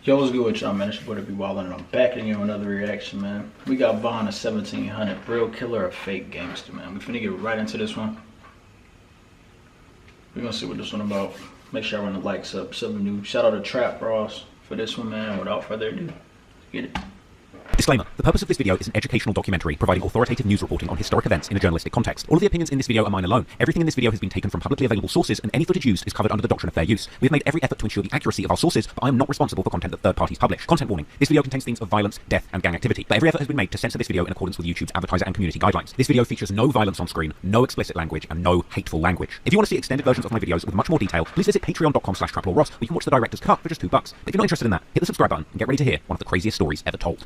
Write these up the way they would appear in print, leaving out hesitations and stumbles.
Yo, what's good with y'all, man? It's your boy DavidBWylin, and I'm back again with another reaction, man. We got VonOff1700, real killer or fake gangster, man. We finna get right into this one. We're gonna see what this one about. Make sure I run the likes up, something new. Shout out to Trap Ross for this one, man. Without further ado, let's get it. Disclaimer. The purpose of this video is an educational documentary providing authoritative news reporting on historic events in a journalistic context. All of the opinions in this video are mine alone. Everything in this video has been taken from publicly available sources, and any footage used is covered under the doctrine of fair use. We have made every effort to ensure the accuracy of our sources, but I am not responsible for content that third parties publish. Content warning. This video contains themes of violence, death, and gang activity, but every effort has been made to censor this video in accordance with YouTube's advertiser and community guidelines. This video features no violence on screen, no explicit language, and no hateful language. If you want to see extended versions of my videos with much more detail, please visit patreon.com/traplawross, where you can watch the director's cut for just $2. But if you're not interested in that, hit the subscribe button and get ready to hear one of the craziest stories ever told.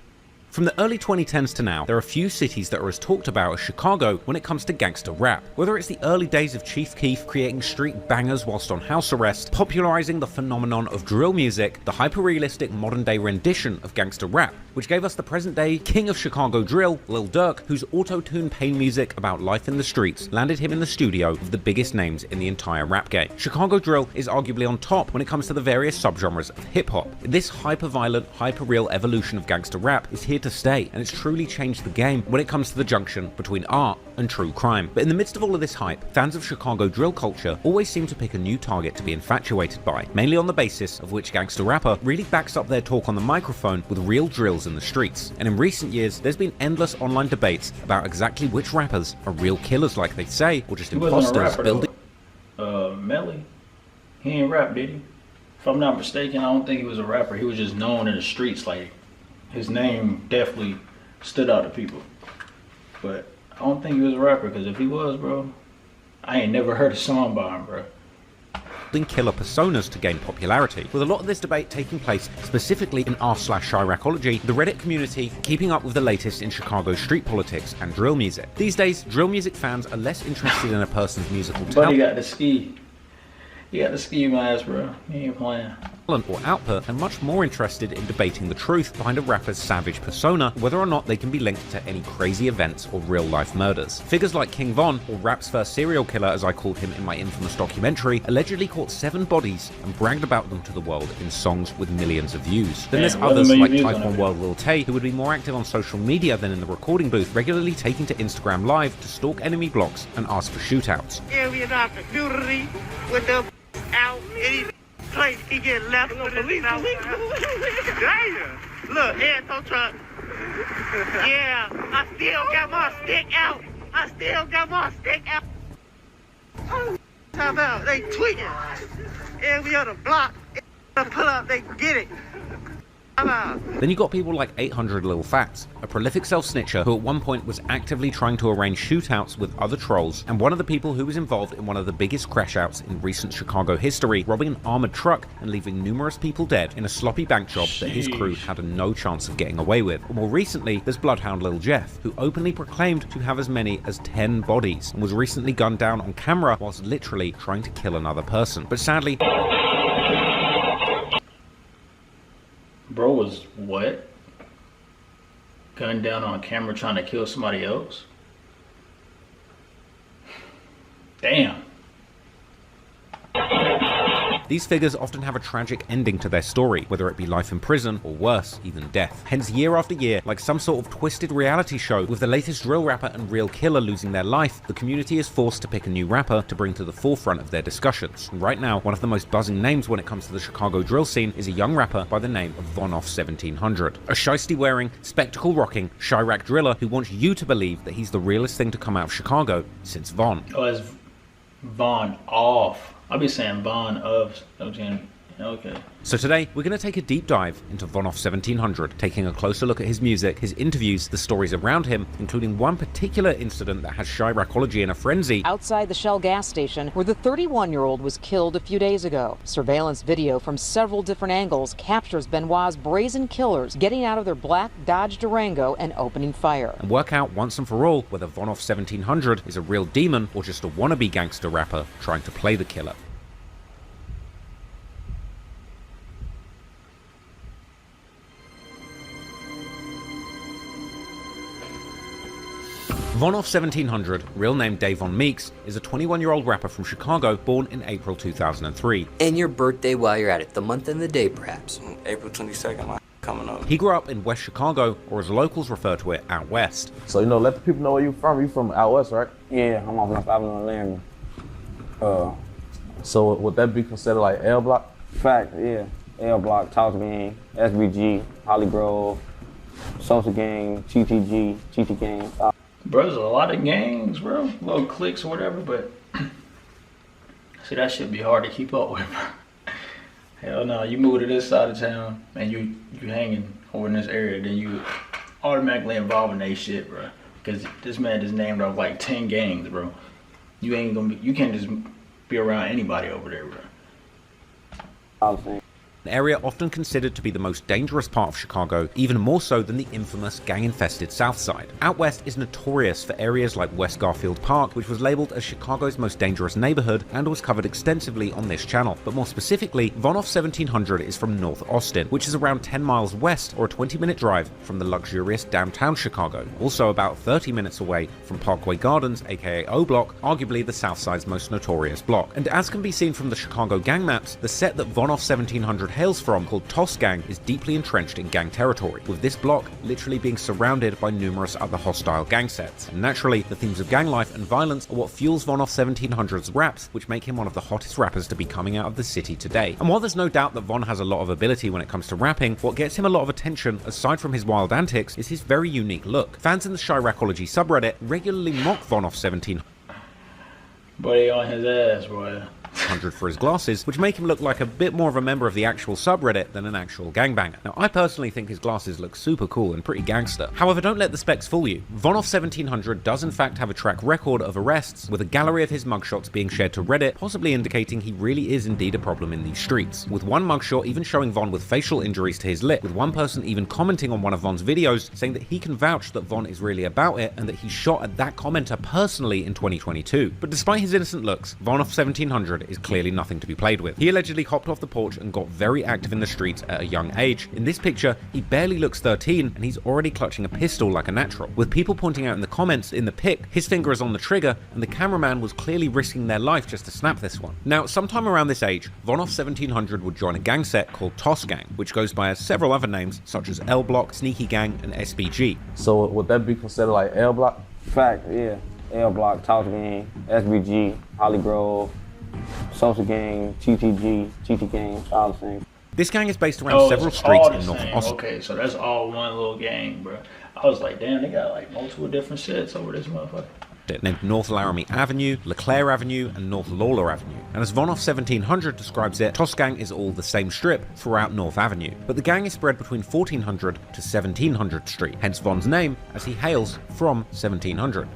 From the early 2010s to now, there are few cities that are as talked about as Chicago when it comes to gangster rap. Whether it's the early days of Chief Keef creating street bangers whilst on house arrest, popularizing the phenomenon of drill music, the hyper-realistic modern-day rendition of gangster rap, which gave us the present-day king of Chicago drill, Lil Durk, whose auto-tune pain music about life in the streets landed him in the studio of the biggest names in the entire rap game. Chicago drill is arguably on top when it comes to the various subgenres of hip-hop. This hyper-violent, hyper-real evolution of gangster rap is here to stay, and it's truly changed the game when it comes to the junction between art and true crime. But in the midst of all of this hype, fans of Chicago drill culture always seem to pick a new target to be infatuated by, mainly on the basis of which gangster rapper really backs up their talk on the microphone with real drills in the streets. And in recent years, there's been endless online debates about exactly which rappers are real killers like they say, or just imposters building. Melly, he ain't rap, did he? If I'm not mistaken, I don't think he was a rapper. He was just known in the streets. Like, his name definitely stood out to people. But I don't think he was a rapper, because if he was, bro, I ain't never heard a song by him, bro. Killer personas to gain popularity, with a lot of this debate taking place specifically in r/Chiracology, the Reddit community keeping up with the latest in Chicago street politics and drill music. These days, drill music fans are less interested in a person's musical talent. But he got the ski. He got the ski mask, bro. He ain't playing. Or output, and much more interested in debating the truth behind a rapper's savage persona, whether or not they can be linked to any crazy events or real-life murders. Figures like King Von, or rap's first serial killer as I called him in my infamous documentary, allegedly caught 7 bodies and bragged about them to the world in songs with millions of views. Then there's others like Typhon World Lil Tay, who would be more active on social media than in the recording booth, regularly taking to Instagram Live to stalk enemy blocks and ask for shootouts. Yeah, we in our community with the out any place he get left with the damn. Look, here, tow truck. Yeah, I still got my stick out. I still got my stick out. How about they tweaking? Yeah, we on the block. Pull up, they get it. Then you got people like 800 Lil Fats, a prolific self-snitcher who at one point was actively trying to arrange shootouts with other trolls, and one of the people who was involved in one of the biggest crash-outs in recent Chicago history, robbing an armored truck and leaving numerous people dead in a sloppy bank job that his crew had no chance of getting away with. More recently, there's Bloodhound Lil Jeff, who openly proclaimed to have as many as 10 bodies, and was recently gunned down on camera whilst literally trying to kill another person. But sadly, Bro was what? Gunned down on camera trying to kill somebody else? Damn. these figures often have a tragic ending to their story, whether it be life in prison or worse, even death. Hence, year after year, like some sort of twisted reality show, with the latest drill rapper and real killer losing their life, the community is forced to pick a new rapper to bring to the forefront of their discussions. And right now, one of the most buzzing names when it comes to the Chicago drill scene is a young rapper by the name of VonOff1700. A shiesty-wearing, spectacle-rocking, Chirac driller who wants you to believe that he's the realest thing to come out of Chicago since Von. Oh, it's VonOff. I'll be saying Von of 17. Okay. So today, we're going to take a deep dive into VonOff1700, taking a closer look at his music, his interviews, the stories around him, including one particular incident that has Chiracology in a frenzy. Outside the Shell gas station, where the 31-year-old was killed a few days ago. Surveillance video from several different angles captures Benoit's brazen killers getting out of their black Dodge Durango and opening fire. And work out once and for all whether VonOff1700 is a real demon or just a wannabe gangster rapper trying to play the killer. VonOff1700, real name Davon Meeks, is a 21-year-old rapper from Chicago born in April 2003. And your birthday while you're at it, the month and the day perhaps. April 22nd, my coming up. He grew up in West Chicago, or as locals refer to it, out west. So, let the people know where you from. You from out west, right? Yeah, I'm off North Avenue in Laramie. So would that be considered like L block? Fact, yeah. L Block, Talk Gang, SBG, Holly Grove, Social Gang, GTG, GT Gang. Bro, there's a lot of gangs, bro. Little cliques or whatever, but see, that should be hard to keep up with, bro. Hell no, you move to this side of town and you hanging over in this area, then you automatically involved in that shit, bro. Because this man just named off like 10 gangs, bro. You can't just be around anybody over there, bro. An area often considered to be the most dangerous part of Chicago, even more so than the infamous gang-infested South Side. Out west is notorious for areas like West Garfield Park, which was labeled as Chicago's most dangerous neighborhood and was covered extensively on this channel. But more specifically, VonOff1700 is from North Austin, which is around 10 miles west or a 20-minute drive from the luxurious downtown Chicago. Also about 30 minutes away from Parkway Gardens, aka O Block, arguably the South Side's most notorious block. And as can be seen from the Chicago gang maps, the set that VonOff1700 hails from, called Toss Gang, is deeply entrenched in gang territory, with this block literally being surrounded by numerous other hostile gang sets. And naturally, the themes of gang life and violence are what fuels VonOff1700's raps, which make him one of the hottest rappers to be coming out of the city today. And while there's no doubt that Von has a lot of ability when it comes to rapping, what gets him a lot of attention, aside from his wild antics, is his very unique look. Fans in the Chiracology subreddit regularly mock VonOff1700 But he on his ass, boy. for his glasses, which make him look like a bit more of a member of the actual subreddit than an actual gangbanger. Now, I personally think his glasses look super cool and pretty gangster. However, don't let the specs fool you. VonOff1700 does in fact have a track record of arrests, with a gallery of his mugshots being shared to Reddit, possibly indicating he really is indeed a problem in these streets. With one mugshot even showing Von with facial injuries to his lip, with one person even commenting on one of Von's videos saying that he can vouch that Von is really about it and that he shot at that commenter personally in 2022. But despite his innocent looks, VonOff1700 is clearly nothing to be played with. He allegedly hopped off the porch and got very active in the streets at a young age. In this picture, he barely looks 13 and he's already clutching a pistol like a natural. With people pointing out in the comments in the pic, his finger is on the trigger and the cameraman was clearly risking their life just to snap this one. Now, sometime around this age, VonOff1700 would join a gang set called Toss Gang, which goes by several other names such as L Block, Sneaky Gang, and SBG. So would that be considered like L block? Fact, yeah. L Block, Talk Gang, SBG, Holly Grove, Social Gang, GTG, GT Gang, all the same. This gang is based around several streets in North Austin. Okay, so that's all one little gang, bro. I was like, damn, they got like multiple different sets over this motherfucker. Named North Laramie Avenue, LeClaire Avenue, and North Lawler Avenue. And as VonOff1700 describes it, Toss Gang is all the same strip throughout North Avenue. But the gang is spread between 1400 to 1700 Street, hence Von's name, as he hails from 1700.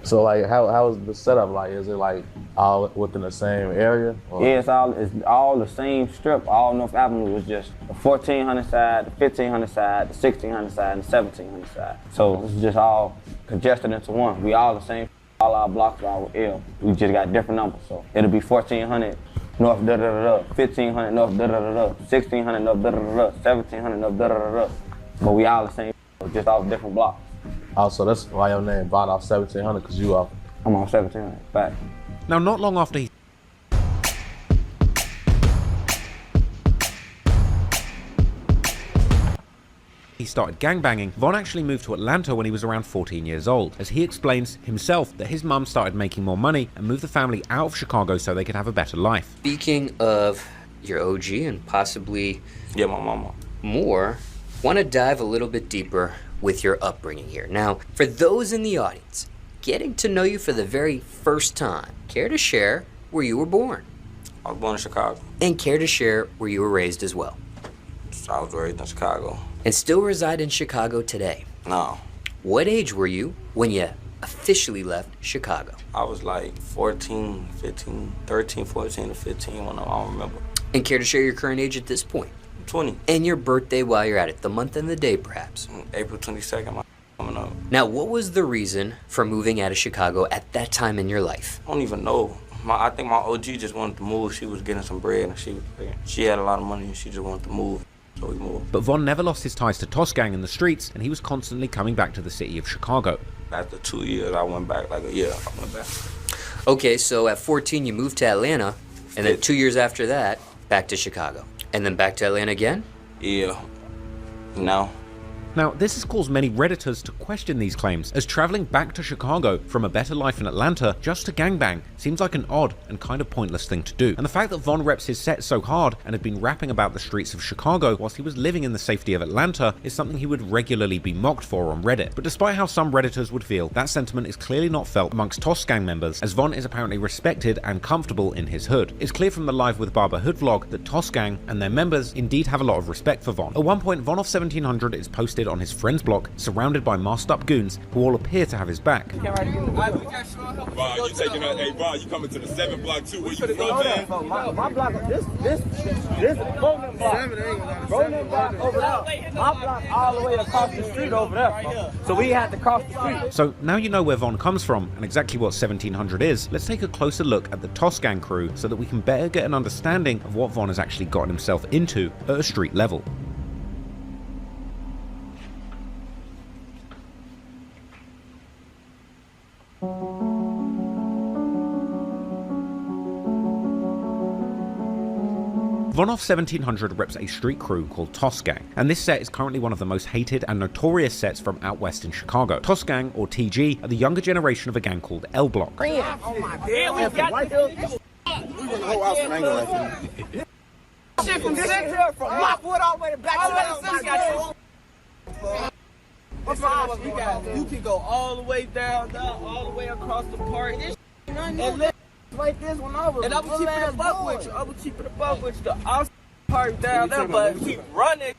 So like, how is the setup like? Is it like all within the same area? Or? Yeah, it's all the same strip. All North Avenue was just the 1400 side, the 1500 side, the 1600 side, and the 1700 side. So it's just all congested into one. We all the same. All our blocks are all L. We just got different numbers. So it'll be 1400 North da da da da, 1500 North da da da da, 1600 North da da da da, 1700 North da da da da. But we all the same, just all different blocks. Also, that's why your name VonOff1700, because you are. I'm on 1700, fact. Now, not long after he started gangbanging, Von actually moved to Atlanta when he was around 14 years old, as he explains himself that his mum started making more money and moved the family out of Chicago so they could have a better life. Speaking of your OG and possibly Yeah, my mama. more, want to dive a little bit deeper with your upbringing here. Now, for those in the audience, getting to know you for the very first time, care to share where you were born? I was born in Chicago. And care to share where you were raised as well? So I was raised in Chicago. And still reside in Chicago today? No. What age were you when you officially left Chicago? I was like 14, 15, 13, 14 to 15 when I don't remember. And care to share your current age at this point? 20. And your birthday while you're at it, the month and the day perhaps? April 22nd, my coming up. Now, what was the reason for moving out of Chicago at that time in your life? I don't even know. I think my OG just wanted to move. She was getting some bread and she had a lot of money and she just wanted to move. So we moved. But Von never lost his ties to Toss Gang in the streets, and he was constantly coming back to the city of Chicago. After 2 years, I went back. Like a year, I went back. Okay, so at 14 you moved to Atlanta, and then 2 years after that, back to Chicago. And then back to Atlanta again? Yeah. No. Now, this has caused many Redditors to question these claims, as traveling back to Chicago from a better life in Atlanta just to gangbang seems like an odd and kind of pointless thing to do. And the fact that Von reps his set so hard and had been rapping about the streets of Chicago whilst he was living in the safety of Atlanta is something he would regularly be mocked for on Reddit. But despite how some Redditors would feel, that sentiment is clearly not felt amongst Toss Gang members, as Von is apparently respected and comfortable in his hood. It's clear from the Live with Barber Hood vlog that Toss Gang and their members indeed have a lot of respect for Von. At one point, VonOff1700 is posted on his friends block, surrounded by masked up goons who all appear to have his back. Bro, you taking that? Hey, bro, you coming to the 7 block too? Where you from, man? My block, this Ronan block. Ronan block over there. My block all the way across the street over there. So we had to cross the street. So now you know where Von comes from and exactly what 1700 is, let's take a closer look at the Toss Gang crew so that we can better get an understanding of what Von has actually gotten himself into at a street level. VonOff1700 reps a street crew called Toss Gang, and this set is currently one of the most hated and notorious sets from out west in Chicago. Toss Gang, or TG, are the younger generation of a gang called L Block. Oh my God. Shit from Center, from Lockwood all the way to back to You can go all the way down, all the way across the park. And Like this one over. And I was keeping a buck with you. I was keeping a buck with you. The outside park down there, but keep running.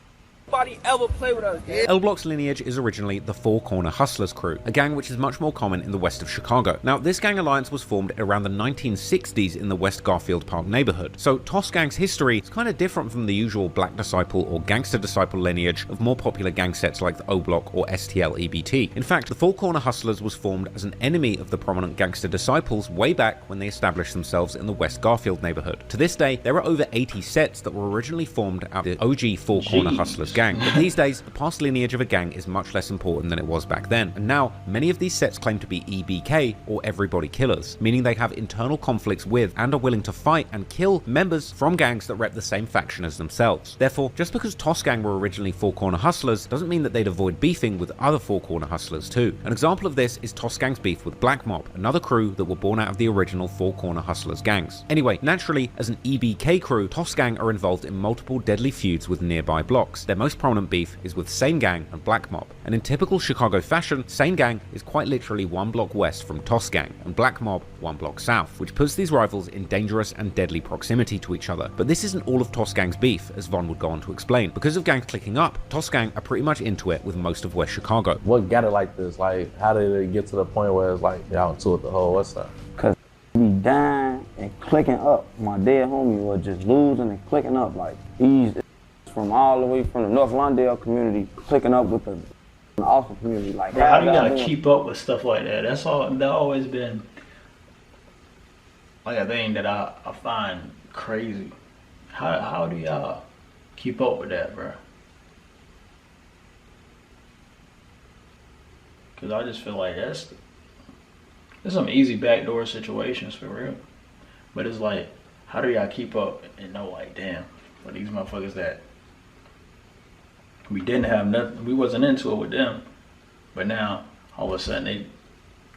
Nobody ever play with us. L Block's lineage is originally the Four Corner Hustlers crew, a gang which is much more common in the west of Chicago. Now, this gang alliance was formed around the 1960s in the West Garfield Park neighborhood, so Toss Gang's history is kind of different from the usual Black Disciple or Gangster Disciple lineage of more popular gang sets like the O Block or STL EBT. In fact, the Four Corner Hustlers was formed as an enemy of the prominent Gangster Disciples way back when they established themselves in the West Garfield neighborhood. To this day, there are over 80 sets that were originally formed out of the OG Four Corner Hustlers gang. But these days, the past lineage of a gang is much less important than it was back then, and now many of these sets claim to be EBK or Everybody Killers, meaning they have internal conflicts with and are willing to fight and kill members from gangs that rep the same faction as themselves. Therefore, just because Toss Gang were originally Four Corner Hustlers doesn't mean that they'd avoid beefing with other Four Corner Hustlers too. An example of this is Toss Gang's beef with Black Mob, another crew that were born out of the original Four Corner Hustlers gangs. Anyway, naturally, as an EBK crew, Toss Gang are involved in multiple deadly feuds with nearby blocks. Their most prominent beef is with Sane Gang and Black Mob, and in typical Chicago fashion, Sane Gang is quite literally one block west from Toss Gang, and Black Mob one block south, which puts these rivals in dangerous and deadly proximity to each other. But this isn't all of Toss Gang's beef, as Von would go on to explain. Because of gangs clicking up, Toss Gang are pretty much into it with most of West Chicago. What got it like this? Like, how did it get to the point where it's like y'all into it the whole west side? Cause we dying and clicking up. My dead homie was just losing and clicking up. Like these from all the way from the North Lawndale community, clicking up with the Austin community. Like, how do you gotta keep up with stuff like that? That's always been like a thing that I find crazy. How do y'all keep up with that, bro? Cause I just feel like there's some easy backdoor situations for real. But it's like, how do y'all keep up and know, like, damn, for these motherfuckers that we didn't have nothing, we wasn't into it with them, but now all of a sudden they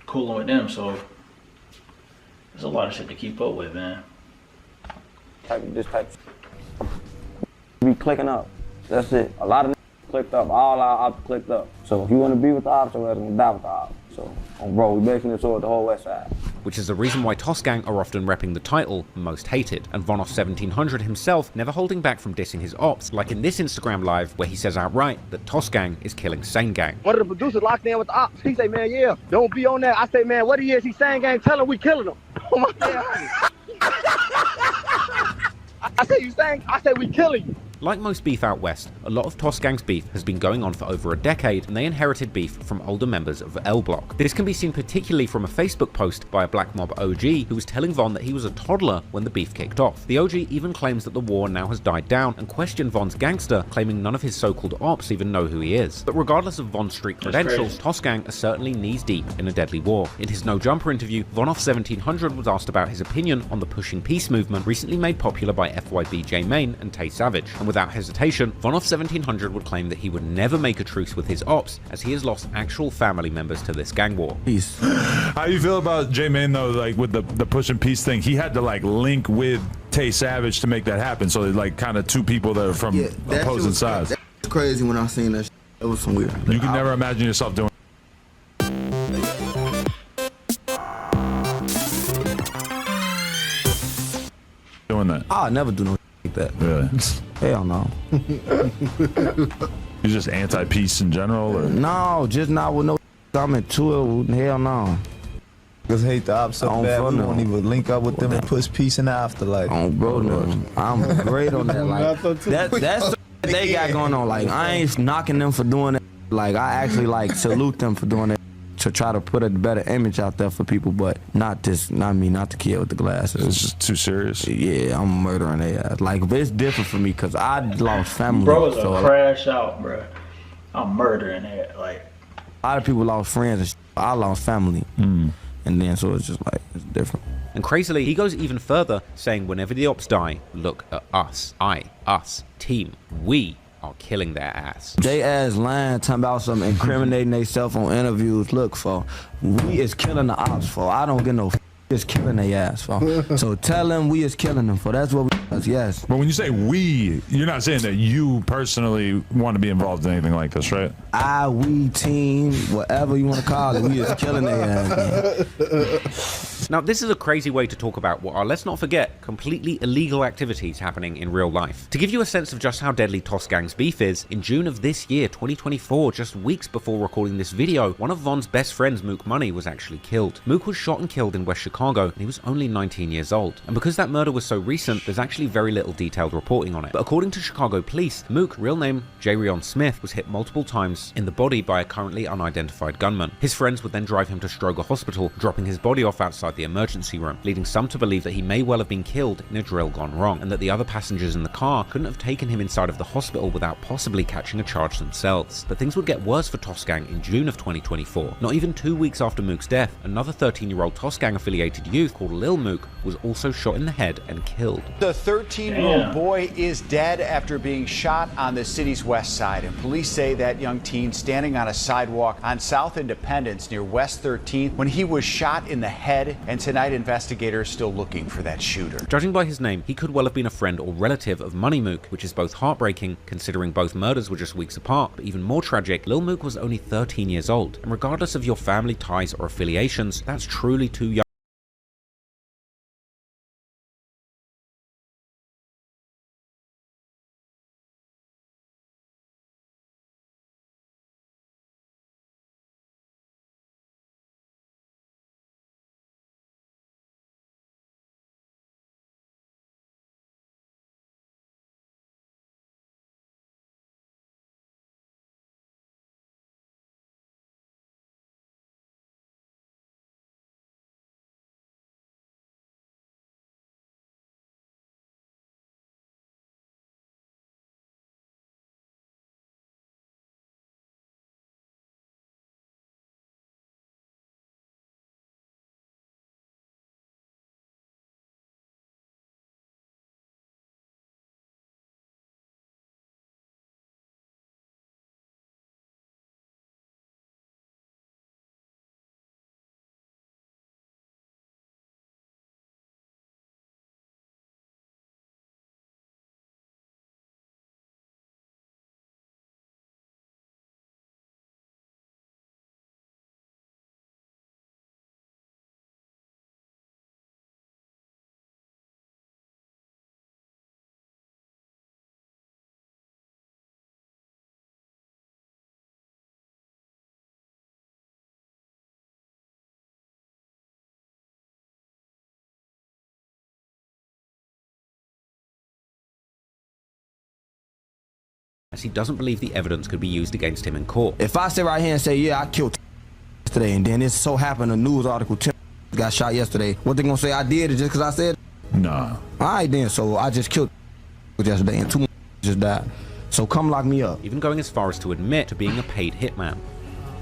cooling with them, so there's a lot of shit to keep up with, man. This type be clicking up. That's it. A lot of clicked up, all our ops clicked up. So if you want to be with the ops, we're going to die with the ops. So, bro, we're making it toward the whole west side. Which is the reason why Toss Gang are often repping the title Most Hated, and VonOff1700 himself never holding back from dissing his ops, like in this Instagram live where he says outright that Toss Gang is killing Sane Gang. One of the producers locked in with the ops. He say, man, yeah, don't be on that. I say, man, what he is, he Sane Gang, tell him we killing him. Oh my God. I say, you saying? I say, we killing you. Like most beef out west, a lot of Toss Gang's beef has been going on for over a decade, and they inherited beef from older members of L Block. This can be seen particularly from a Facebook post by a Black Mob OG who was telling Von that he was a toddler when the beef kicked off. The OG even claims that the war now has died down and questioned Von's Gangster, claiming none of his so-called ops even know who he is. But regardless of Von's street credentials, Toss Gang are certainly knees deep in a deadly war. In his No Jumper interview, VonOff1700 was asked about his opinion on the Pushing Peace movement recently made popular by FYB J Main and Tay Savage, and without hesitation, VonOff1700 would claim that he would never make a truce with his ops, as he has lost actual family members to this gang war. Peace. How you feel about J Main though, like with the Pushing Peace thing? He had to like link with Tay Savage to make that happen, so there's like kind of two people that are from opposing sides. That's crazy when I seen that. It was some weird. You can never imagine yourself doing that. I'll never do no like that. Really? Hell no. You're just anti-peace in general, or? No, just not with no. I'm into it. Hell no. Because hate the ops so bad, we won't even link up with them and push peace in the afterlife. Oh, bro, no. I'm great on that. Like, that's what they got going on. Like, I ain't knocking them for doing it. Like, I actually like salute them for doing it to try to put a better image out there for people, but not me, not the kid with the glasses. It's just too serious. Yeah, I'm murdering their ass. Like, but it's different for me because I lost family. Bro, it's a crash out, bro. I'm murdering it. Like, a lot of people lost friends and I lost family. And then so it's just like, it's different. And crazily, he goes even further, saying whenever the ops die, look at us. Us, team, we are killing their ass. They ass lying, talking about something, incriminating themselves on interviews. Look, for we is killing the ops, for I don't get no is killing their ass, for. So tell them we is killing them, for that's what we does, yes. But when you say we, you're not saying that you personally want to be involved in anything like this, right? We, team, whatever you want to call it, we is killing their ass. Now, this is a crazy way to talk about what are, let's not forget, completely illegal activities happening in real life. To give you a sense of just how deadly Toss Gang's beef is, in June of this year, 2024, just weeks before recording this video, one of Von's best friends, Mook Money, was actually killed. Mook was shot and killed in West Chicago, and he was only 19 years old. And because that murder was so recent, there's actually very little detailed reporting on it. But according to Chicago police, Mook, real name Jarion Smith, was hit multiple times in the body by a currently unidentified gunman. His friends would then drive him to Stroger Hospital, dropping his body off outside the emergency room, leading some to believe that he may well have been killed in a drill gone wrong, and that the other passengers in the car couldn't have taken him inside of the hospital without possibly catching a charge themselves. But things would get worse for Toss Gang in June of 2024. Not even 2 weeks after Mook's death, another 13-year-old Toss Gang affiliated youth called Lil Mook was also shot in the head and killed. The 13-year-old boy is dead after being shot on the city's west side, and police say that young teen standing on a sidewalk on South Independence near West 13th when he was shot in the head, and tonight investigators still looking for that shooter. Judging by his name, he could well have been a friend or relative of Money Mook, which is both heartbreaking considering both murders were just weeks apart, but even more tragic, Lil Mook was only 13 years old, and regardless of your family ties or affiliations, that's truly too young as he doesn't believe the evidence could be used against him in court. If I sit right here and say, yeah, I killed yesterday, and then it so happened a news article got shot yesterday, what they gonna say I did it just because I said? Nah. Alright then, so I just killed yesterday and 2 just died. So come lock me up. Even going as far as to admit to being a paid hitman.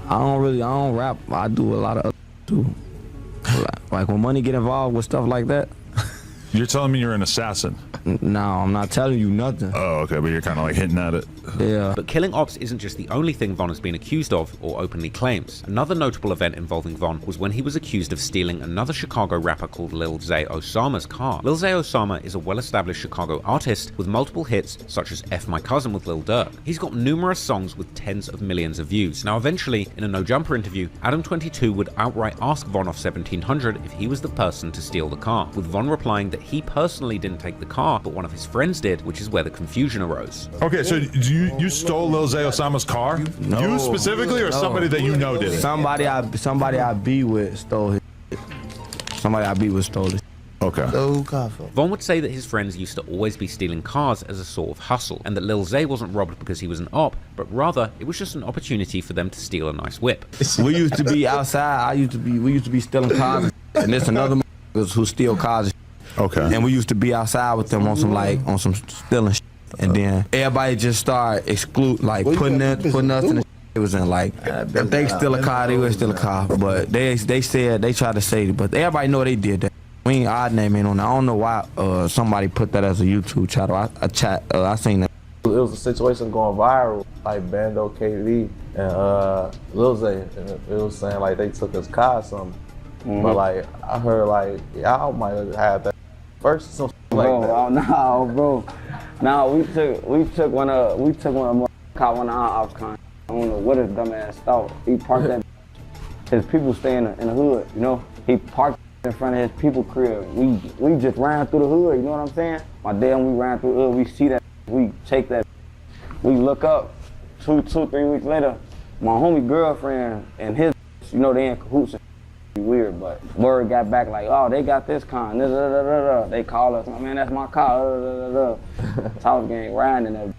I don't rap. I do a lot of other too. Like when money get involved with stuff like that. You're telling me you're an assassin? No, I'm not telling you nothing. Oh, okay, but you're kind of like hinting at it. Yeah. But killing ops isn't just the only thing Von has been accused of or openly claims. Another notable event involving Von was when he was accused of stealing another Chicago rapper called Lil Zay Osama's car. Lil Zay Osama is a well-established Chicago artist with multiple hits such as F My Cousin with Lil Durk. He's got numerous songs with tens of millions of views. Now eventually, in a No Jumper interview, Adam22 would outright ask VonOff1700 if he was the person to steal the car, with Von replying that he personally didn't take the car, but one of his friends did, which is where the confusion arose. Okay, so you stole Lil Zay Osama's car? No, you specifically, or somebody that you know did it? Somebody I be with stole his. Somebody I be with stole his. Okay. Von would say that his friends used to always be stealing cars as a sort of hustle, and that Lil Zay wasn't robbed because he was an op, but rather it was just an opportunity for them to steal a nice whip. We used to be outside. We used to be stealing cars, and there's another who steal cars. Okay. And we used to be outside with them on some stealing shit. And then everybody just started putting us in the shit. It was in like, if they steal a car, they would steal a car. But they said, they tried to say it, but everybody know they did that. We ain't odd name ain't on that. I don't know why somebody put that as a YouTube channel. I seen that. It was a situation going viral, like Bando, KD, and Lil Zay. And it was saying like they took his car or something. But like, I heard like, y'all might have had that first or something like that. Oh no, bro. No, we took one of caught one of our ops con. I don't know what his dumb ass thought. He parked that. His people stay in the hood, you know. He parked in front of his people crib. We just ran through the hood, you know what I'm saying? My dad, we ran through the hood. We see that. We take that. We look up. 3 weeks later, my homie girlfriend and his, you know, they in cahoots. Weird, but word got back like, oh, they got this con. They call us, man, that's my car. South gang riding in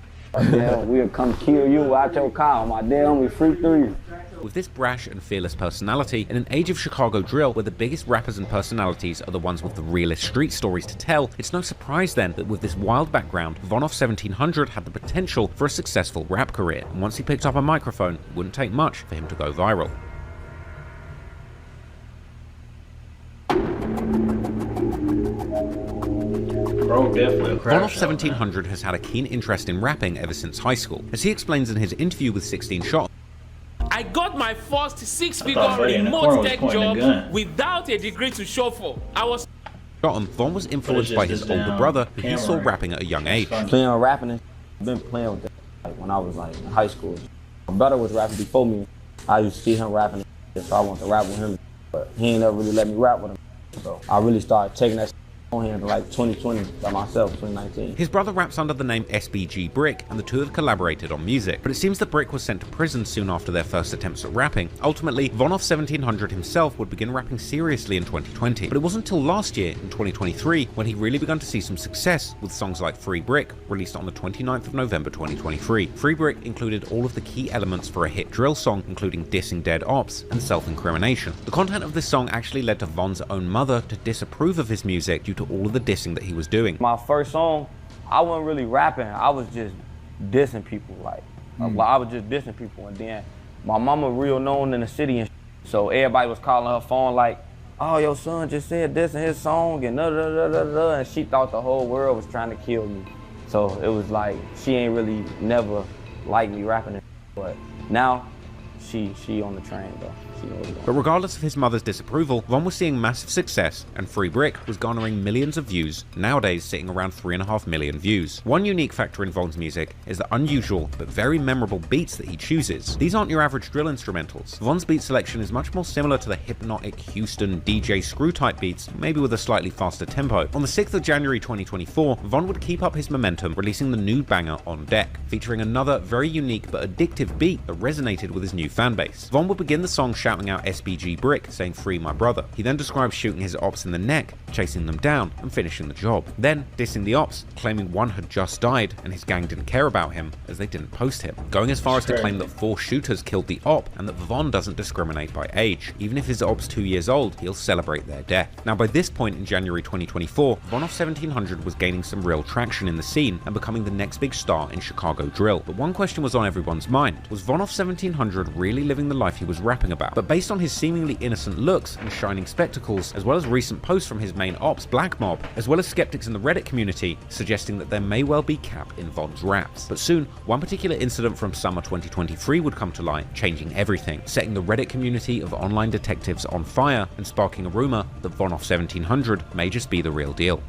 there. We'll come kill you out your car. My damn, we free through you. With this brash and fearless personality, in an age of Chicago drill where the biggest rappers and personalities are the ones with the realest street stories to tell, it's no surprise then that with this wild background, VonOff1700 had the potential for a successful rap career. And once he picked up a microphone, it wouldn't take much for him to go viral. VonOff1700 has had a keen interest in rapping ever since high school. As he explains in his interview with 16 Shot, I got my first 6-figure remote tech job without a degree to show for. I was Von was influenced by his older brother, who he saw rapping at a young age. Playing rapping, I've been playing with that like when I was like in high school. My brother was rapping before me. I used to see him rapping, so I wanted to rap with him, but he ain't never really let me rap with him. So I really started taking that on him like 2020 by myself, 2019. His brother raps under the name SBG Brick, and the two have collaborated on music. But it seems that Brick was sent to prison soon after their first attempts at rapping. Ultimately, VonOff1700 himself would begin rapping seriously in 2020. But it wasn't until last year, in 2023, when he really began to see some success with songs like Free Brick, released on the 29th of November 2023. Free Brick included all of the key elements for a hit drill song, including dissing dead ops and self-incrimination. The content of this song actually led to Von's own mother to disapprove of his music due to all of the dissing that he was doing. My first song, I wasn't really rapping. I was just dissing people, I was just dissing people, and then my mama real known in the city, and so everybody was calling her phone like, oh, your son just said this in his song, and and she thought the whole world was trying to kill me. So it was like, she ain't really never liked me rapping, but now she on the train though. But regardless of his mother's disapproval, Von was seeing massive success, and Free Brick was garnering millions of views, nowadays sitting around 3.5 million views. One unique factor in Von's music is the unusual but very memorable beats that he chooses. These aren't your average drill instrumentals. Von's beat selection is much more similar to the hypnotic Houston DJ Screw type beats, maybe with a slightly faster tempo. On the 6th of January 2024, Von would keep up his momentum, releasing the new banger On Deck, featuring another very unique but addictive beat that resonated with his new fan base. Von would begin the song shouting out SBG Brick, saying "Free my brother." He then describes shooting his ops in the neck, chasing them down, and finishing the job. Then dissing the ops, claiming one had just died and his gang didn't care about him as they didn't post him. Going as far as to claim that 4 shooters killed the op and that Von doesn't discriminate by age. Even if his op's 2 years old, he'll celebrate their death. Now by this point in January 2024, VonOff1700 was gaining some real traction in the scene and becoming the next big star in Chicago drill. But one question was on everyone's mind. Was VonOff1700 really living the life he was rapping about? But based on his seemingly innocent looks and shining spectacles, as well as recent posts from his main ops, Black Mob, as well as skeptics in the Reddit community, suggesting that there may well be cap in Von's raps. But soon, one particular incident from summer 2023 would come to light, changing everything, setting the Reddit community of online detectives on fire and sparking a rumor that VonOff1700 may just be the real deal.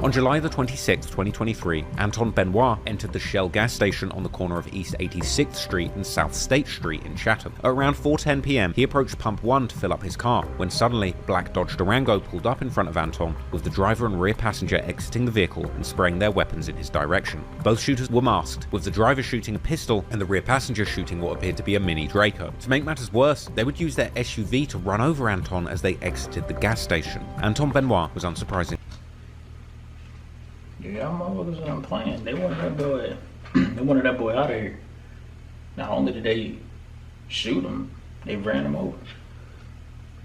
On July the 26th, 2023, Anton Benoit entered the Shell gas station on the corner of East 86th Street and South State Street in Chatham. At around 4:10 p.m, he approached Pump 1 to fill up his car, when suddenly, black Dodge Durango pulled up in front of Anton, with the driver and rear passenger exiting the vehicle and spraying their weapons in his direction. Both shooters were masked, with the driver shooting a pistol and the rear passenger shooting what appeared to be a mini Draco. To make matters worse, they would use their SUV to run over Anton as they exited the gas station. Anton Benoit was unsurprising. Yeah, motherfuckers I'm playing. They wanted that boy. They wanted that boy out of here. Not only did they shoot him, they ran him over.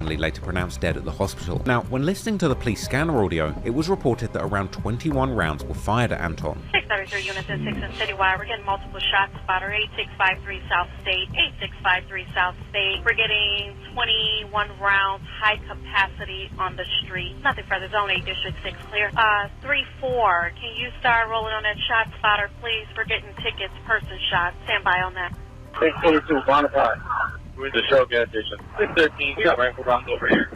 Later pronounced dead at the hospital. Now, when listening to the police scanner audio, it was reported that around 21 rounds were fired at Anton. 633 units at 6 and Citywide. We're getting multiple shots. Spotter 8653 South State, 8653 South State. We're getting 21 rounds, high capacity on the street. Nothing further. Zone 8, District 6 clear. 3-4. Can you start rolling on that shot spotter, please? We're getting tickets, person shot. Stand by on that. 622, Vonoff. We're in the Shell gas station. 613, we got rifle rounds over here.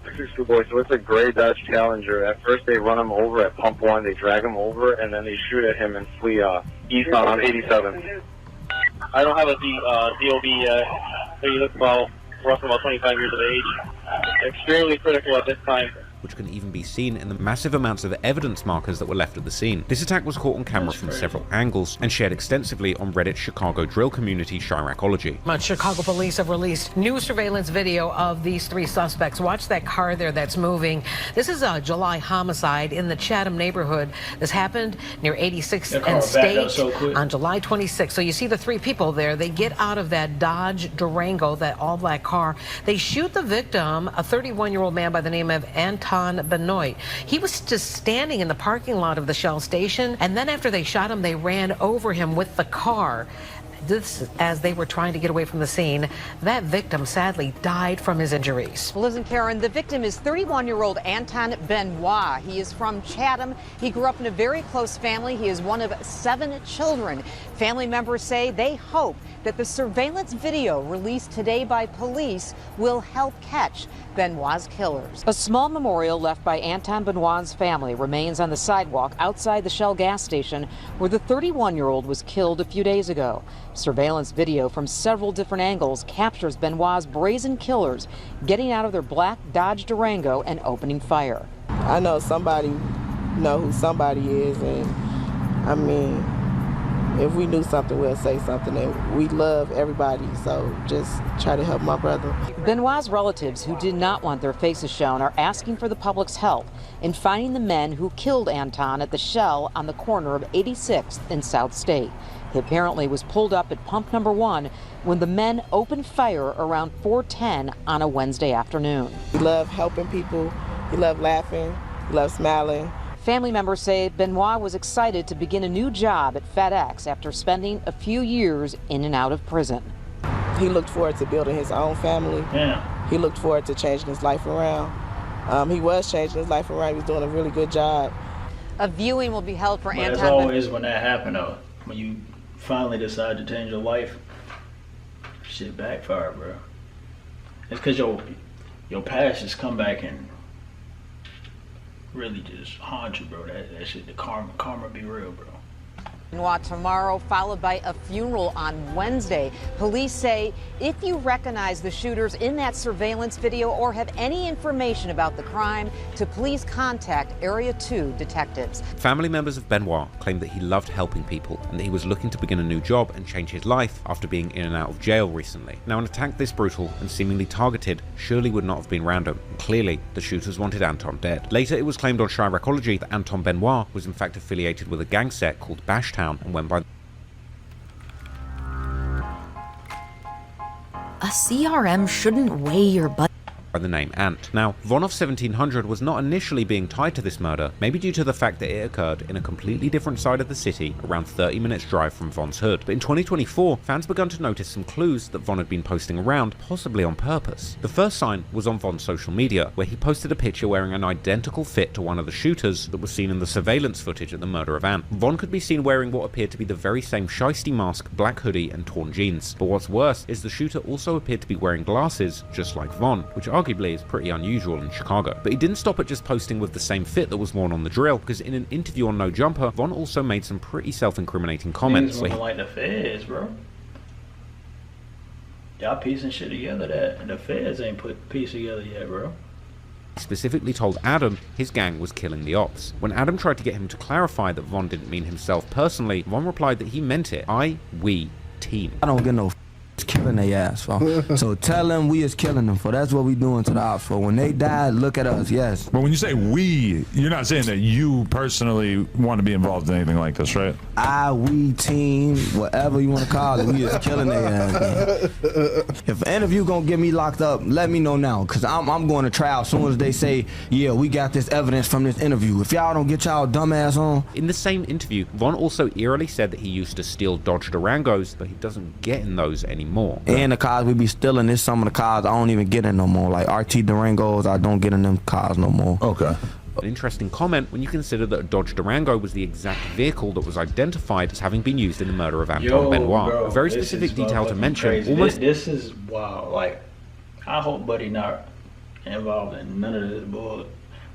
662 boys, so it's a gray Dodge Challenger. At first they run him over at Pump 1, they drag him over, and then they shoot at him and flee east on 87. I don't have a DOB yet, so you look about, roughly about 25 years of age. Extremely critical at this time. Which can even be seen in the massive amounts of evidence markers that were left at the scene. This attack was caught on camera from several angles and shared extensively on Reddit's Chicago drill community, Chiracology. Chicago police have released new surveillance video of these 3 suspects. Watch that car there that's moving. This is a July homicide in the Chatham neighborhood. This happened near 86th and State on July 26th. So you see the 3 people there. They get out of that Dodge Durango, that all-black car. They shoot the victim, a 31-year-old man by the name of Anton Benoit. He was just standing in the parking lot of the Shell station, and then after they shot him, they ran over him with the car. This, as they were trying to get away from the scene, that victim sadly died from his injuries. Well, listen, Karen, the victim is 31-year-old Anton Benoit. He is from Chatham. He grew up in a very close family. He is one of 7 children. Family members say they hope that the surveillance video released today by police will help catch Benoit's killers. A small memorial left by Anton Benoit's family remains on the sidewalk outside the Shell gas station where the 31-year-old was killed a few days ago. Surveillance video from several different angles captures Benoit's brazen killers getting out of their black Dodge Durango and opening fire. I know somebody know who somebody is, and I mean, if we knew something, we'll say something, and we love everybody, so just try to help my brother. Benoit's relatives, who did not want their faces shown, are asking for the public's help in finding the men who killed Anton at the Shell on the corner of 86th and South State. He apparently was pulled up at pump number 1 when the men opened fire around 4:10 on a Wednesday afternoon. He loved helping people, he loved laughing, he loved smiling. Family members say Benoit was excited to begin a new job at FedEx after spending a few years in and out of prison. He looked forward to building his own family. Yeah. He looked forward to changing his life around. He was changing his life around. He was doing a really good job. A viewing will be held for Anton. As always, when that happened, though, when you finally decide to change your life, shit backfired, bro. It's because your past just come back and really just haunt you, bro. That shit, the karma be real, bro. Tomorrow, followed by a funeral on Wednesday. Police say if you recognize the shooters in that surveillance video or have any information about the crime, to please contact Area 2 detectives. Family members of Benoit claimed that he loved helping people and that he was looking to begin a new job and change his life after being in and out of jail recently. Now, an attack this brutal and seemingly targeted surely would not have been random. Clearly, the shooters wanted Anton dead. Later, it was claimed on Chiracology that Anton Benoit was in fact affiliated with a gang set called Bashtown and went by A CRM shouldn't weigh your butt. the name Ant. Now, VonOff1700 was not initially being tied to this murder, maybe due to the fact that it occurred in a completely different side of the city, around 30 minutes drive from Von's hood. But in 2024, fans began to notice some clues that Von had been posting around, possibly on purpose. The first sign was on Von's social media, where he posted a picture wearing an identical fit to one of the shooters that was seen in the surveillance footage at the murder of Ant. Von could be seen wearing what appeared to be the very same shiesty mask, black hoodie, and torn jeans. But what's worse is the shooter also appeared to be wearing glasses, just like Von, which arguably is pretty unusual in Chicago. But he didn't stop at just posting with the same fit that was worn on the drill, because in an interview on No Jumper, Von also made some pretty self-incriminating comments. Niggas like the feds, bro. Y'all piecing shit together that the feds ain't put piece together yet, bro. He specifically told Adam his gang was killing the ops. When Adam tried to get him to clarify that Von didn't mean himself personally, Von replied that he meant it. We, team. I don't get no killing their ass, for. So tell them we is killing them, for that's what we doing to the ops, for. When they die, look at us, yes. But when you say we, you're not saying that you personally want to be involved in anything like this, right? We, team, whatever you want to call it, we is killing their ass, man. If any of you gonna get me locked up, let me know now, because I'm going to trial as soon as they say, yeah, we got this evidence from this interview. If y'all don't get y'all dumbass on. In the same interview, Von also eerily said that he used to steal Dodge Durangos, but he doesn't get in those anymore. And the cars we be stealing, is some of the cars I don't even get in no more. Like RT Durangos, I don't get in them cars no more. Okay. An interesting comment when you consider that a Dodge Durango was the exact vehicle that was identified as having been used in the murder of Anton Benoit. Bro, a very specific detail to mention. Crazy. This is wild. Like, I hope Buddy not involved in none of this bull,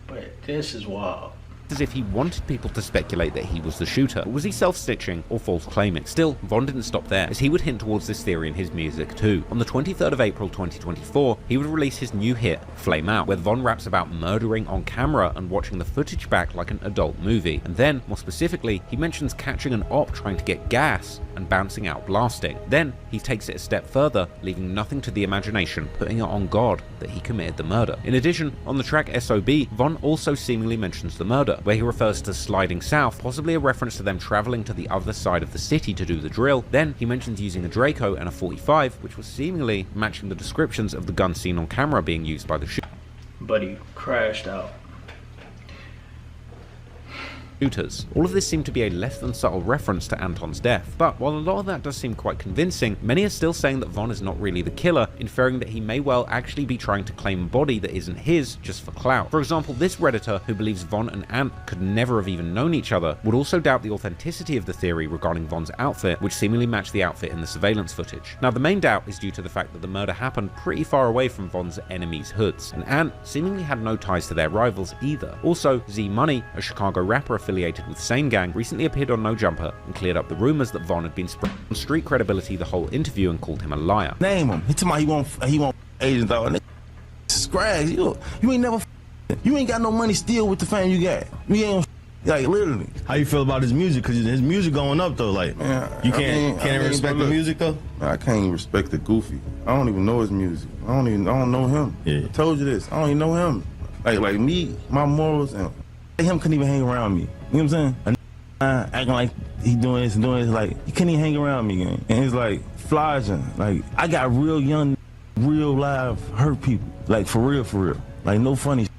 but this is wild. As if he wanted people to speculate that he was the shooter. Was he self-stitching or false claiming? Still, Von didn't stop there, as he would hint towards this theory in his music too. On the 23rd of April 2024, he would release his new hit, Flame Out, where Von raps about murdering on camera and watching the footage back like an adult movie. And then, more specifically, he mentions catching an op trying to get gas and bouncing out blasting. Then, he takes it a step further, leaving nothing to the imagination, putting it on God that he committed the murder. In addition, on the track SOB, Von also seemingly mentions the murder, where he refers to sliding south, possibly a reference to them traveling to the other side of the city to do the drill. Then he mentions using a Draco and a 45, which was seemingly matching the descriptions of the gun seen on camera being used by the shooter. But he crashed out. Shooters. All of this seemed to be a less than subtle reference to Anton's death, but while a lot of that does seem quite convincing, many are still saying that Von is not really the killer, inferring that he may well actually be trying to claim a body that isn't his just for clout. For example, this Redditor, who believes Von and Ant could never have even known each other, would also doubt the authenticity of the theory regarding Von's outfit, which seemingly matched the outfit in the surveillance footage. Now, the main doubt is due to the fact that the murder happened pretty far away from Von's enemies' hoods, and Ant seemingly had no ties to their rivals either. Also, Z Money, a Chicago rapper affiliated with the same gang, recently appeared on No Jumper and cleared up the rumors that Von had been spreading on street credibility the whole interview and called him a liar. Name him. He told me he want agents out. Scrags, you ain't never. You ain't got no money still with the fame you got. You ain't like literally. How you feel about his music? Cause his music going up though. Like, man, you can't respect the music though. I can't even respect the Goofy. I don't even know his music. I don't know him. Yeah. I told you this. I don't even know him. Like me, my morals and him couldn't even hang around me. You know what I'm saying? Acting like he doing this and doing this, like he couldn't even hang around me, gang. And it's like flogging. Like I got real young, real live hurt people. Like for real. Like no funny shit.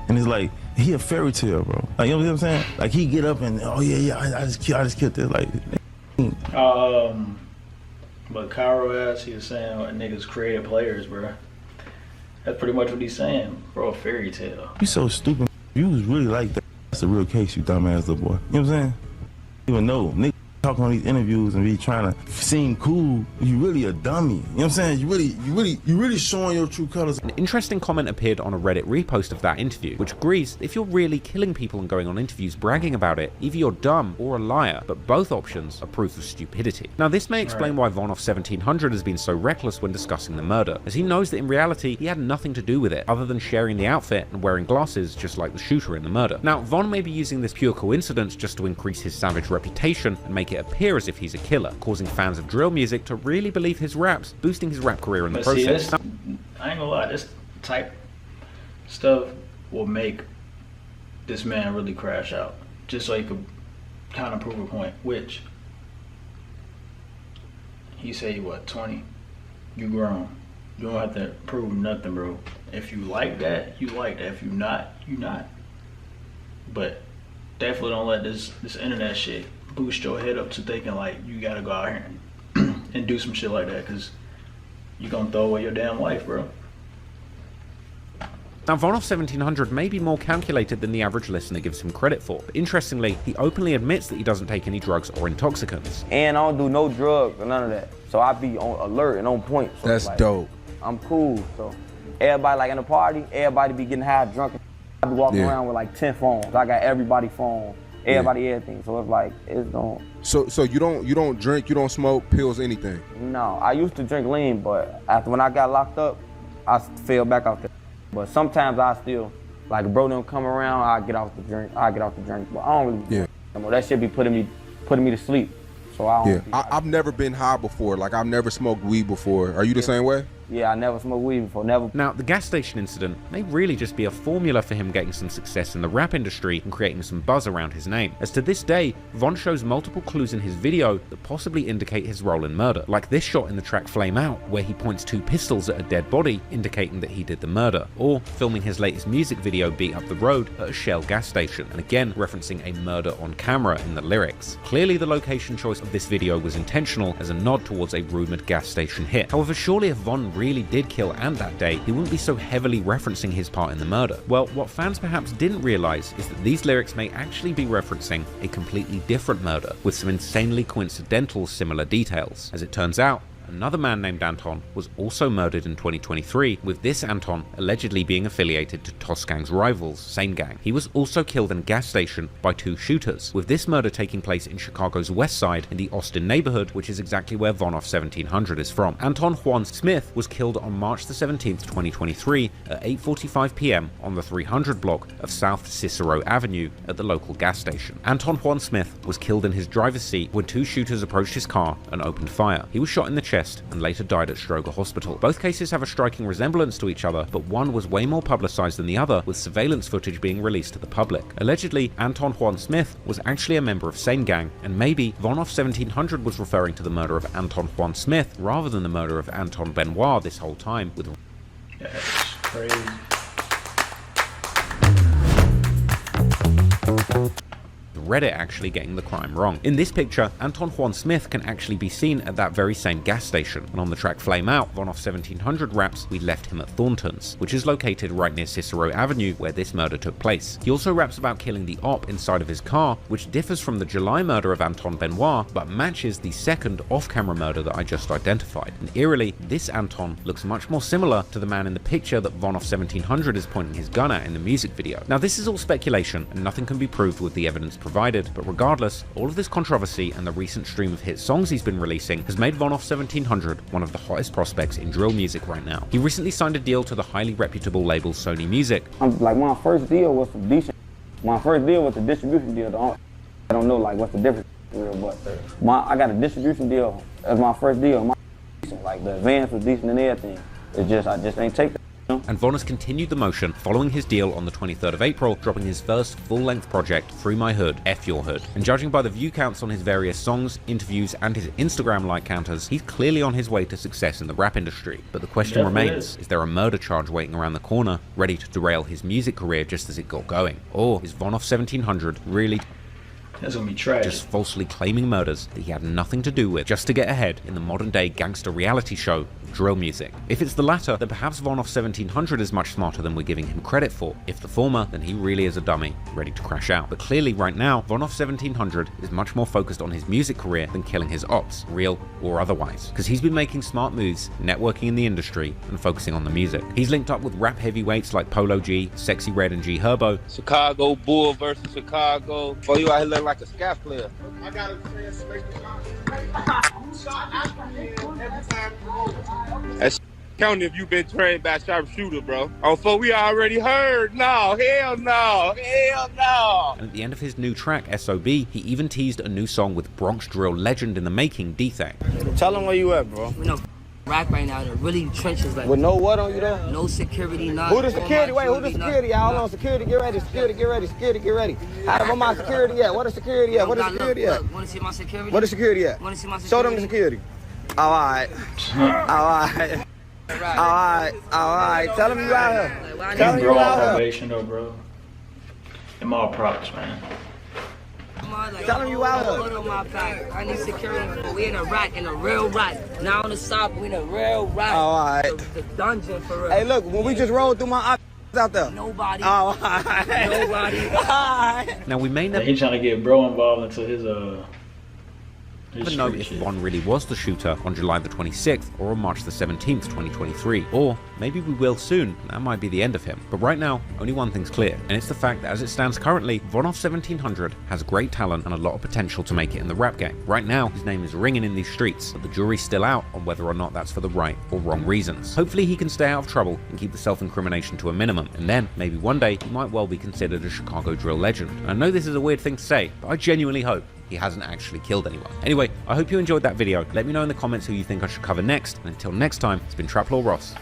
And it's like he a fairy tale, bro. Like you know what I'm saying? Like he get up and I just killed this. Like but Cairo ass, he was saying niggas created players, bro. That's pretty much what he's saying, bro. A fairy tale. You so stupid. You was really like that. That's a real case, you dumbass little boy. You know what I'm saying? Even know, nigga talking on these interviews and be trying to seem cool, you really a dummy. You know what I'm saying? You really showing your true colors. An interesting comment appeared on a Reddit repost of that interview, which agrees that if you're really killing people and going on interviews bragging about it, either you're dumb or a liar, but both options are proof of stupidity. Now this may explain why VonOff1700 has been so reckless when discussing the murder, as he knows that in reality he had nothing to do with it other than sharing the outfit and wearing glasses just like the shooter in the murder. Now Von may be using this pure coincidence just to increase his savage reputation and make it appear as if he's a killer, causing fans of drill music to really believe his raps, boosting his rap career in the process. I ain't gonna lie, this type stuff will make this man really crash out, just so he could kind of prove a point, which he say, what, 20? You grown. You don't have to prove nothing, bro. If you like that, you like that. If you not, you not. But definitely don't let this internet shit boost your head up to thinking like you gotta go out here and do some shit like that, because you gonna throw away your damn life, bro. Now VonOff1700 may be more calculated than the average listener gives him credit for, but interestingly, he openly admits that he doesn't take any drugs or intoxicants. And I don't do no drugs or none of that. So I be on alert and on point. So that's like, dope. I'm cool. So everybody like in a party, everybody be getting high, drunk. I be walking around with like 10 phones. I got everybody phone, everybody everything. So it's like, it's don't. So you don't drink, you don't smoke, pills, anything? No, I used to drink lean, but after when I got locked up, I fell back out there. But sometimes I still, like bro don't come around, I get off the drink, but I don't really anymore. That shit be putting me to sleep. So I don't. I've never been high before. Like I've never smoked weed before. Are you the same way? Yeah, I never smoked weed before, never. Now, the gas station incident may really just be a formula for him getting some success in the rap industry and creating some buzz around his name. As to this day, Von shows multiple clues in his video that possibly indicate his role in murder, like this shot in the track Flame Out, where he points 2 pistols at a dead body, indicating that he did the murder, or filming his latest music video Beat Up the Road at a Shell gas station, and again referencing a murder on camera in the lyrics. Clearly the location choice of this video was intentional as a nod towards a rumored gas station hit. However, surely if Von really did kill Ant that day, he wouldn't be so heavily referencing his part in the murder. Well, what fans perhaps didn't realize is that these lyrics may actually be referencing a completely different murder with some insanely coincidental similar details. As it turns out, another man named Anton was also murdered in 2023, with this Anton allegedly being affiliated to Toss Gang's rivals, Sane Gang. He was also killed in a gas station by 2 shooters, with this murder taking place in Chicago's west side in the Austin neighborhood, which is exactly where VonOff1700 is from. Anton Juan Smith was killed on March the 17th, 2023 at 8:45 p.m. on the 300 block of South Cicero Avenue at the local gas station. Anton Juan Smith was killed in his driver's seat when 2 shooters approached his car and opened fire. He was shot in the chest and later died at Stroger Hospital. Both cases have a striking resemblance to each other, but one was way more publicized than the other, with surveillance footage being released to the public. Allegedly, Anton Juan Smith was actually a member of Sane Gang, and maybe VonOff1700 was referring to the murder of Anton Juan Smith rather than the murder of Anton Benoit this whole time. With that's crazy. Reddit actually getting the crime wrong. In this picture, Anton Juan Smith can actually be seen at that very same gas station, and on the track Flame Out, VonOff1700 raps "We left him at Thornton's," which is located right near Cicero Avenue where this murder took place. He also raps about killing the op inside of his car, which differs from the July murder of Anton Benoit, but matches the second off-camera murder that I just identified. And eerily, this Anton looks much more similar to the man in the picture that VonOff1700 is pointing his gun at in the music video. Now this is all speculation, and nothing can be proved with the evidence provided, but regardless, all of this controversy and the recent stream of hit songs he's been releasing has made VonOff1700 one of the hottest prospects in drill music right now. He recently signed a deal to the highly reputable label Sony Music. Like my first deal was some decent. My first deal was a distribution deal. I don't know like what's the difference, but I got a distribution deal as my first deal. Like the advance was decent and everything. It's just I just ain't take that. And Von has continued the motion following his deal on the 23rd of April, dropping his first full-length project, Through My Hood, F Your Hood. And judging by the view counts on his various songs, interviews, and his Instagram like counters, he's clearly on his way to success in the rap industry. But the question remains, is there a murder charge waiting around the corner, ready to derail his music career just as it got going? Or is VonOff1700 really That's gonna be tragic. just falsely claiming murders that he had nothing to do with just to get ahead in the modern day gangster reality show drill music. If it's the latter, then perhaps VonOff1700 is much smarter than we're giving him credit for. If the former, then he really is a dummy, ready to crash out. But clearly right now, VonOff1700 is much more focused on his music career than killing his ops, real or otherwise, because he's been making smart moves, networking in the industry, and focusing on the music. He's linked up with rap heavyweights like Polo G, Sexy Red, and G Herbo. Chicago Bull versus Chicago. Oh, you out here looking like a scat player. I got a That's counting if you've been trained by a sharpshooter, bro. Oh, so we already heard. No, hell no, hell no. And at the end of his new track, SOB, he even teased a new song with Bronx drill legend in the making, D-Thang. Tell him where you at, bro. We know rack right now, they're really trenches like with no what on you there? No security, not who the security? Wait, who the security? Hold on, security, get ready, security, get ready, security, get ready. Where my security at? What is security at? What is security at? Wanna see my security? What is security at? Wanna see my security? Show them the security. Alright. Alright. Alright. Tell them you out here. Tell them you out here. Probation though, bro. Them all props, man. Tell them you out here. On my back. I need security. We in a rack, in a real rack. Now on the stop, we in a real rack. Alright. The dungeon for real. Hey, look, when we just rolled through my out there. Nobody. Alright. Nobody. Alright. Now we may never. He's trying to get bro involved into his never know if Von really was the shooter on July the 26th or on March the 17th, 2023. Or maybe we will soon, and that might be the end of him. But right now, only one thing's clear, and it's the fact that as it stands currently, VonOff1700 has great talent and a lot of potential to make it in the rap game. Right now, his name is ringing in these streets, but the jury's still out on whether or not that's for the right or wrong reasons. Hopefully he can stay out of trouble and keep the self-incrimination to a minimum, and then, maybe one day, he might well be considered a Chicago drill legend. And I know this is a weird thing to say, but I genuinely hope he hasn't actually killed anyone. Anyway, I hope you enjoyed that video. Let me know in the comments who you think I should cover next, and until next time, it's been Traplaw Ross.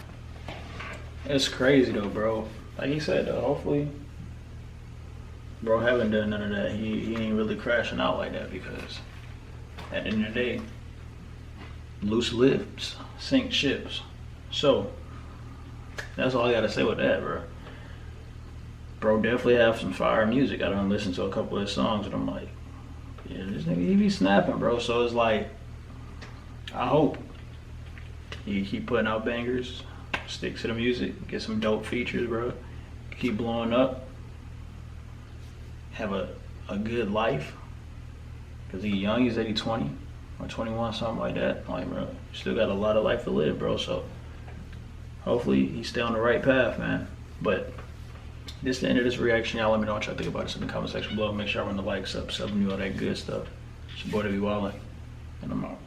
It's crazy though, bro. Like he said, hopefully, bro haven't done none of that. He ain't really crashing out like that, because at the end of the day, loose lips sink ships. So that's all I gotta say with that, bro. Bro definitely have some fire music. I done listened to a couple of his songs, and I'm like, yeah, this nigga, he be snapping, bro. So it's like, I hope he keep putting out bangers, stick to the music, get some dope features, bro. Keep blowing up, have a good life. Cause he's young, he's 20 or 21, something like that. Like, bro, still got a lot of life to live, bro. So hopefully he stay on the right path, man. But this is the end of this reaction. Y'all let me know what y'all think about this in the comment section below. Make sure I run the likes up, subbing you, all that good stuff. It's your boy DavidBWylin, and I'm out.